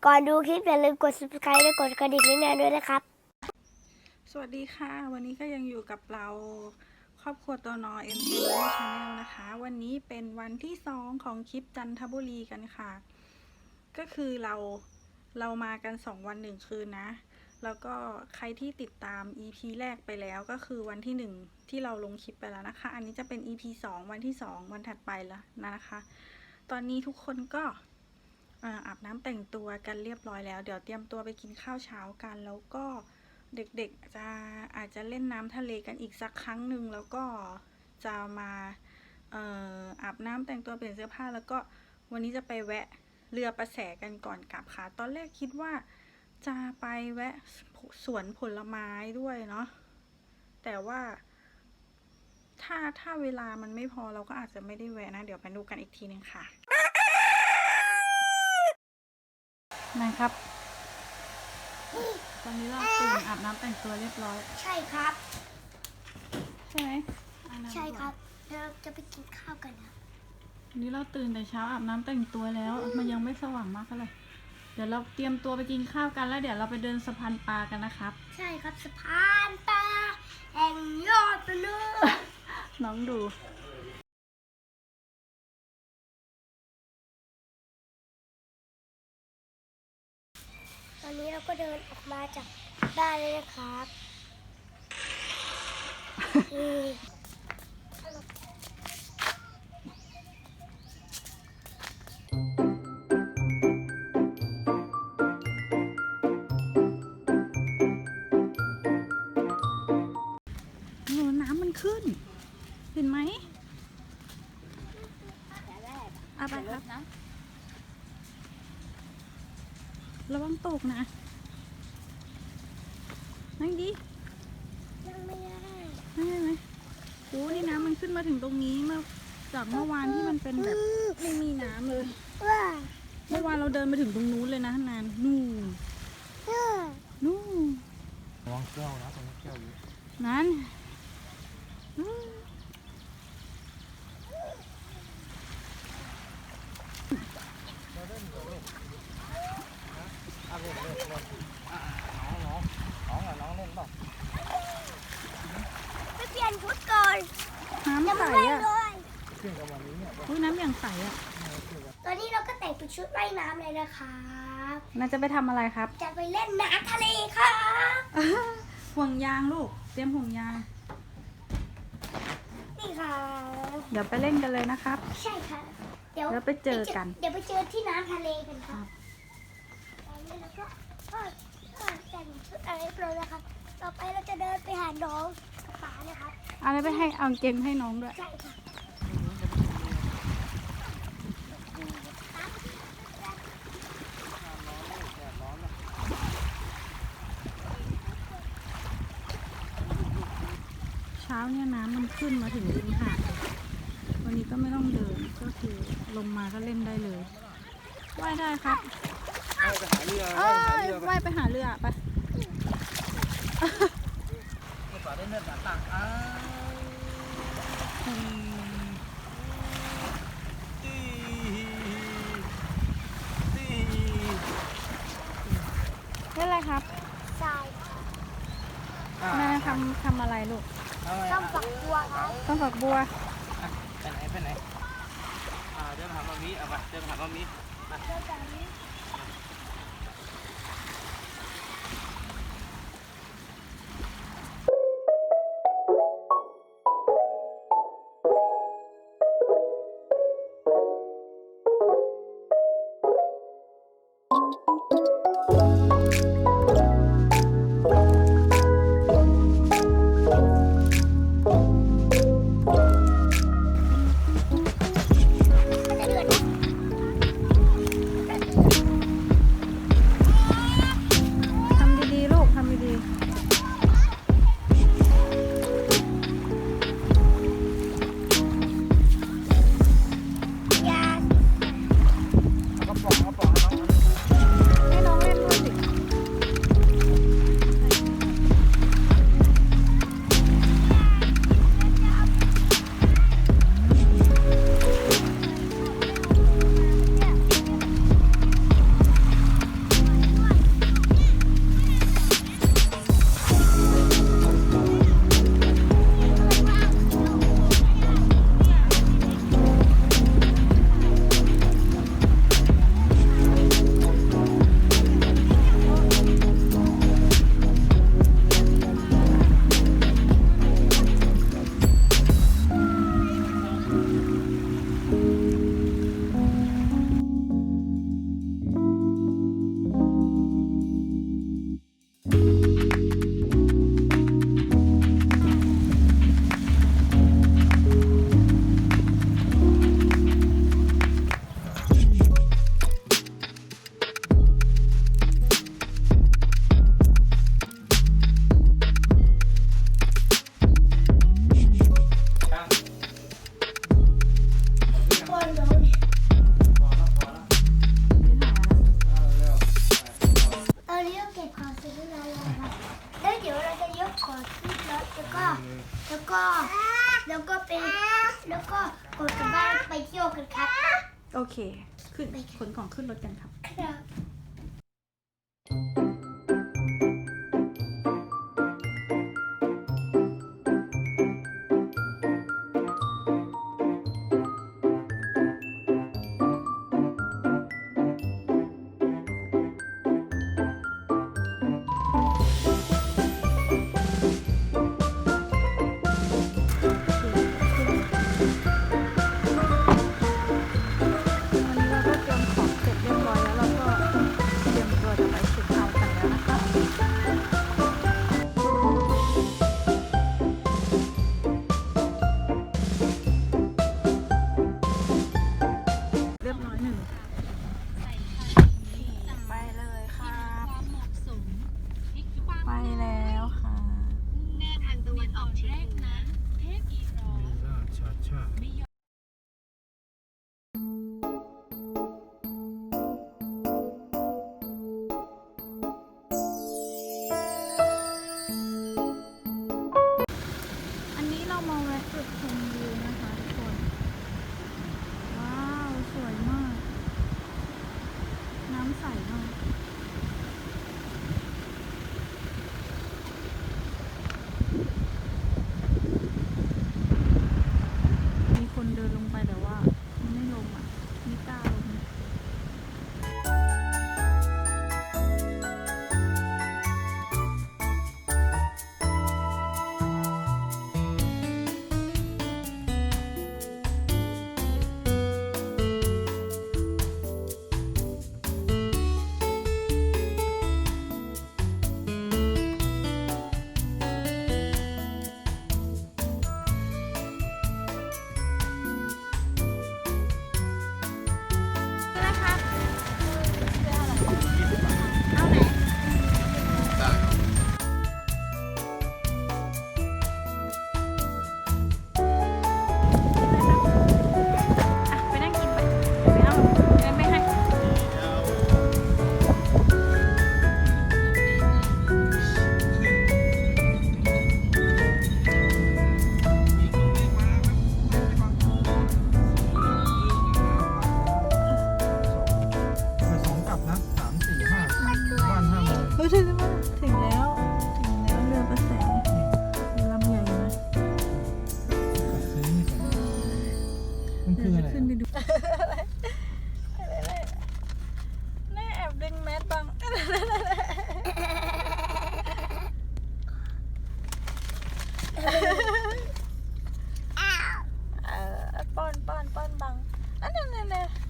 ก่อนดูคลิปอย่าลืมกด subscribe และกดกระดิ่งแจ้งด้วยนะครับสวัสดีค่ะวันนี้ก็ยังอยู่กับเราครอบครัวตัวนอเอ็มซีชาแนลนะคะวันนี้เป็นวันที่2ของคลิปจันทบุรีกันค่ะก็คือเรามากัน2 วัน1 คืนนะแล้วก็ใครที่ติดตาม EP แรกไปแล้วก็คือวันที่1ที่เราลงคลิปไปแล้วนะคะอันนี้จะเป็น EP 2วันที่2วันถัดไปแล้วนะคะตอนนี้ทุกคนก็อาบน้ำแต่งตัวกันเรียบร้อยแล้วเดี๋ยวเตรียมตัวไปกินข้าวเช้ากันแล้วก็เด็กๆอาจจะเล่นน้ำทะเลกันอีกสักครั้งหนึ่งแล้วก็จะมาอาบน้ำแต่งตัวเปลี่ยนเสื้อผ้าแล้วก็วันนี้จะไปแวะเรือประแสกันก่อนกลับค่ะตอนแรกคิดว่าจะไปแวะสวนผลไม้ด้วยเนาะแต่ว่าถ้าเวลามันไม่พอเราก็อาจจะไม่ได้แวะนะเดี๋ยวไปดูกันอีกทีนึงค่ะนะครับตอนนี้เราตื่นอาบน้ำแต่งตัวเรียบร้อยใช่ครับใช่ไหมใช่ครับเราจะไปกินข้าวกันนะวันนี้เราตื่นแต่เช้าอาบน้ำแต่งตัวแล้วมันยังไม่สว่างมากเท่าไหร่เดี๋ยวเราเตรียมตัวไปกินข้าวกันแล้วเดี๋ยวเราไปเดินสะพานปลากันนะครับใช่ครับสะพานปลาแห่งยอดมนุษย์น้องดูตอนนี้เราก็เดินออกมาจากบ้านเลยนะครับน้ำมันขึ้นเห็นไหมเอาไปครับนะระวังตกนะนั่งดินั่งไม่ได้นั่งได้ไหมโอ้นี่น้ำมันขึ้นมาถึงตรงนี้เมื่อจากเมื่อวานที่มันเป็นแบบไม่มีน้ำเลยเมื่อวานเราเดินไปถึงตรงนู้นเลยนะนานนู่นระวังเกี้ยวนะตรงนี้เกี้ยวอยู่นั้นน้องเล่นเปล่าไปเปลี่ยนชุดก่อนน้ำใสอ่ะขึ้นกับวันนี้เนี่ยน้ำอย่างใสอ่ะตอนนี้เราก็แต่งเป็นชุดว่ายน้ำเลยนะครับน่าจะไปทำอะไรครับ จะไปเล่นน้ำทะเลครับห่วงยางลูกเตรียมห่วงยางนี่ค่ะเดี๋ยวไปเล่นกันเลยนะครับ ใช่ค่ะเดี๋ยวไปเจอกันเดี๋ยวไปเจอที่น้ำทะเลกันครับตอนนี้เราก็แต่งชุดอะไรเรียบร้อยแล้วครับต่อไปเราจะเดินไปหาน้องป๋านะครับเอาแล้วไปให้เอาเกงให้น้องด้วยใช่ค่ะเช้าเนี่ยน้ำมันขึ้นมาถึงริมหาดวันนี้ก็ไม่ต้องเดินก็คือลงมาก็เล่นได้เลยว่ายได้ครับไปหาเรือว่ายไปหาเรือไปป่าได้เนินต่างเล่นอะไรครับทรายแม่ทำอะไรลูกต้มฝักบัวครับต้มฝักบัวไปไหนเดินหามามีเอาไปเดินหามามี โอเคขึ้นขนของขึ้นรถกันครับครับ ถึงแล้วถึงแล้วเรือประแสลำใหญ่นะมันคืออะไร ขึ้นไปดูแม่แอบดึงแมสบังป้อนบังอันนั้น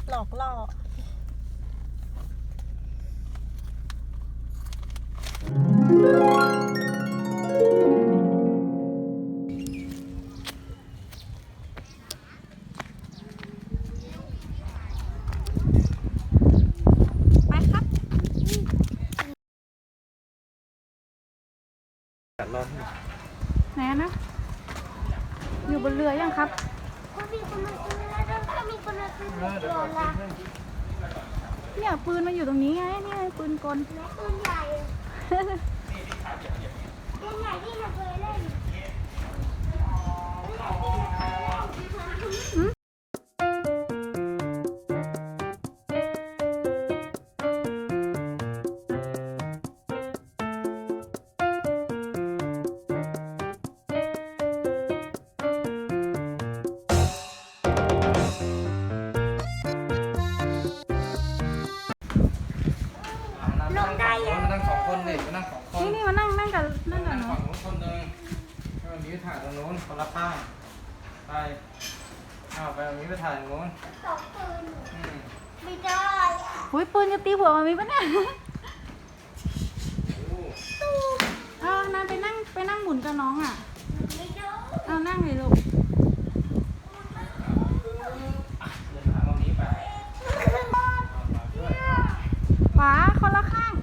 หลอกล่อไปครับไหนนะอยู่บนเรือยังครับมีคนมาซื้อแล้วก็มีคนมาซื้อโดนละ เนี่ยปืนมันอยู่ตรงนี้ไงนี่ไงปืนกลและปืนใหญ่ปืนใหญ่ที่เราเคยเล่นลงได้ยังมานั่งสองคนดิมานั่งสองคน นี่มานั่งกันนั่งกัน ฝั่ เนาะ งนู้นคนหนึ่งให้มันมีไปถ่ายตรงนู้นคนละข้างไปไปมันมีไปถ่ายตรงนู้นสองปืนไม่ได้ อุ้ยปืนจะตีหัวมันมีปะเนี่ยนั่นไปนั่งหมุนกับน้องอ่ะ ไม่ได้ นั่งเลยลูก เดินทางตรงนี้ไปด้วย ขวาคนละข้าง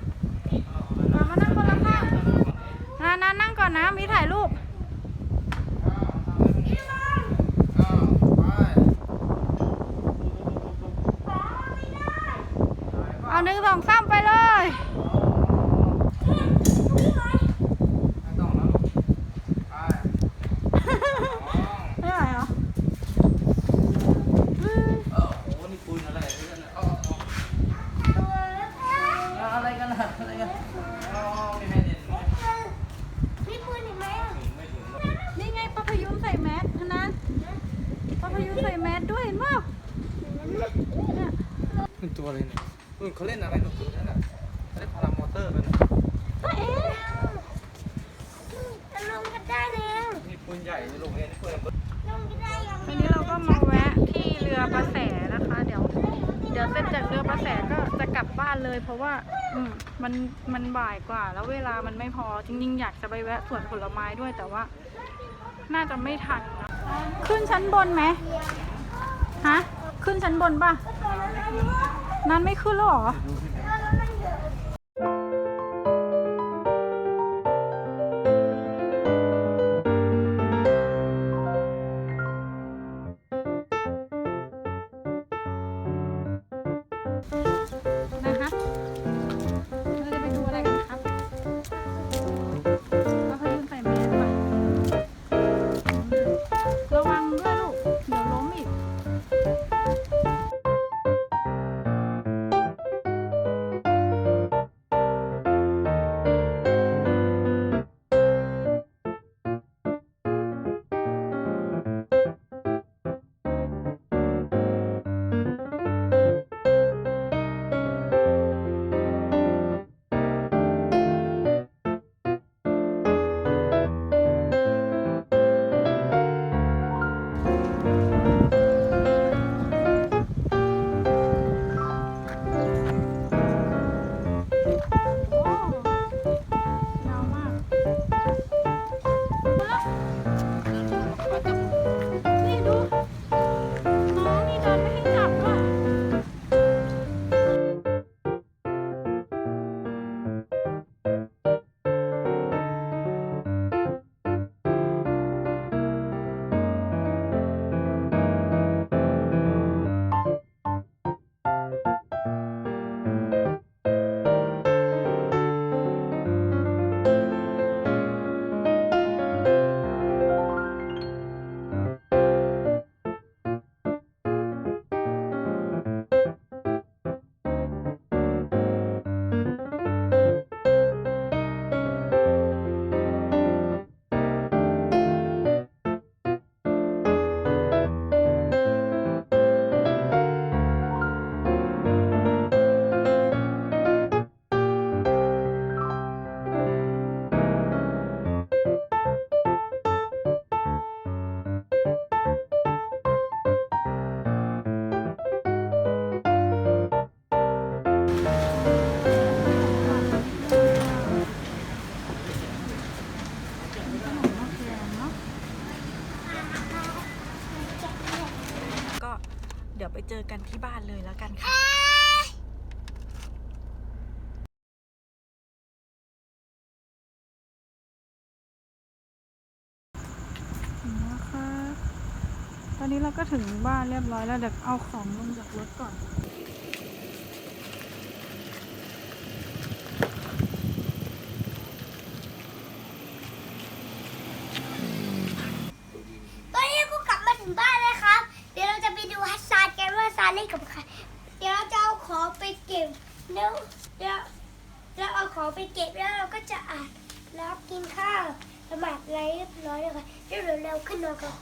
ขวามานั่งคนละข้างนั่งก่อนนะมีถ่ายรูปเอา1 2 3ไปเลยไม่ไหวเหรอโอ้โหนี่ปืนอะไร เป็นตัวอะไรเนี่ยเขาเล่นอะไรตรงนั้นน่ะเล่นพารามอเตอร์กันนะ ตัวเองจะลงกันได้แล้ว นี่ปืนใหญ่ในโรงเรียนนี่ปืน ลงกันได้ยัง วันนี้เราก็มาแวะที่เรือประแสนะคะ เดี๋ยวเสร็จจากเรือประแสก็จะกลับบ้านเลย เพราะว่ามันบ่ายกว่าแล้วเวลามันไม่พอจริงๆอยากจะไปแวะสวนผลไม้ด้วยแต่ว่าน่าจะไม่ทันนะขึ้นชั้นบนไหมฮะขึ้นชั้นบนป่ะนั้นไม่ขึ้นแล้วเหรอนะคะเราจะไปดูอะไรกันครับเราพยุงใส่แมสป่ะระวังด้วยลูกเดี๋ยวล้มอีกนี่ดูน้องนี่เดินไม่ให้จับด้วยก็เดี๋ยวไปเจอกันที่บ้านเลยแล้วกันค่ะนะคะตอนนี้เราก็ถึงบ้านเรียบร้อยแล้วเดี๋ยวเอาของลงจากรถก่อนตอนนี้กูกลับมาถึงบ้านแล้วครับเดี๋ยวเราจะไปดูฮัสซานกันว่าซานเล่นกับใครเดี๋ยวเราจะเอาของไปเก็บเดี๋ยวเราเอาของไปเก็บแล้วเราก็จะอาบน้ำกินข้าวละหมาดอะไรเรียบร้อยแล้วค่ะเดี๋ยวเราขึ้นนอนกัน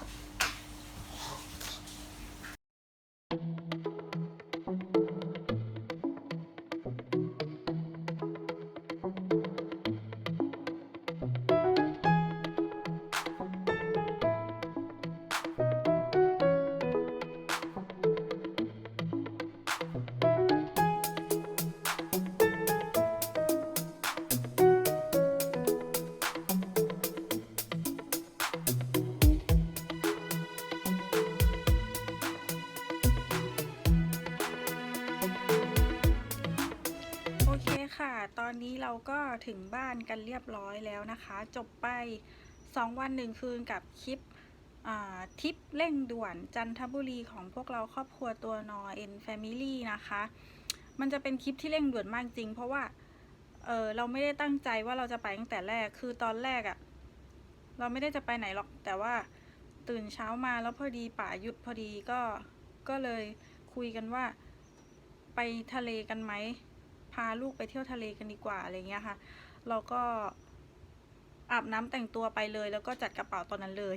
ตอนนี้เราก็ถึงบ้านกันเรียบร้อยแล้วนะคะจบไป2 วัน 1 คืนกับคลิปทริปเร่งด่วนจันทบุรีของพวกเราครอบครัวตัวนอเอ็นแฟมิลี่นะคะมันจะเป็นคลิปที่เร่งด่วนมากจริงเพราะว่าเราไม่ได้ตั้งใจว่าเราจะไปตั้งแต่แรกคือตอนแรกเราไม่ได้จะไปไหนหรอกแต่ว่าตื่นเช้ามาแล้วพอดีป่าหยุดพอดีก็เลยคุยกันว่าไปทะเลกันไหมพาลูกไปเที่ยวทะเลกันดีกว่าอะไรเงี้ยค่ะเราก็ อาบน้ำแต่งตัวไปเลยแล้วก็จัดกระเป๋าตอนนั้นเลย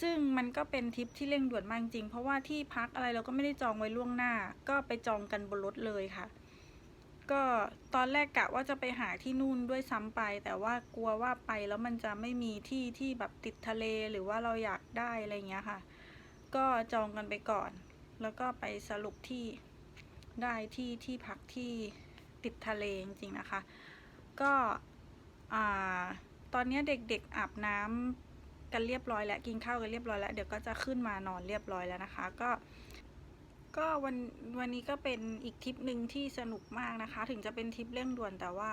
ซึ่งมันก็เป็นทริปที่เร่งด่วนมากจริงเพราะว่าที่พักอะไรเราก็ไม่ได้จองไว้ล่วงหน้าก็ไปจองกันบนรถเลยค่ะก็ตอนแรกกะว่าจะไปหาที่นู่นด้วยซ้ำไปแต่ว่ากลัวว่าไปแล้วมันจะไม่มีที่ที่แบบติดทะเลหรือว่าเราอยากได้อะไรเงี้ยค่ะก็จองกันไปก่อนแล้วก็ไปสรุปที่ได้ที่พักที่ติดทะเลจริงๆนะคะก็ตอนนี้เด็กๆอาบน้ำกันเรียบร้อยแล้วกินข้าวกันเรียบร้อยแล้วเดี๋ยวก็จะขึ้นมานอนเรียบร้อยแล้วนะคะก็วันนี้ก็เป็นอีกทริปหนึ่งที่สนุกมากนะคะถึงจะเป็นทริปเร่งด่วนแต่ว่า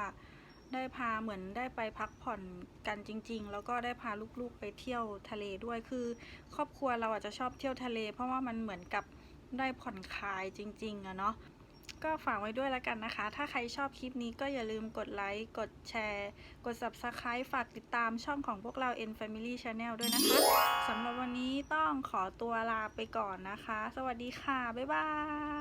ได้พาเหมือนได้ไปพักผ่อนกันจริงๆแล้วก็ได้พาลูกๆไปเที่ยวทะเลด้วยคือครอบครัวเราอาจจะชอบเที่ยวทะเลเพราะว่ามันเหมือนกับได้ผ่อนคลายจริงๆอะเนาะก็ฝากไว้ด้วยแล้วกันนะคะถ้าใครชอบคลิปนี้ก็อย่าลืมกดไลค์กดแชร์กด Subscribe ฝากติดตามช่องของพวกเรา N Family Channel ด้วยนะคะสำหรับวันนี้ต้องขอตัวลาไปก่อนนะคะสวัสดีค่ะบ๊ายบาย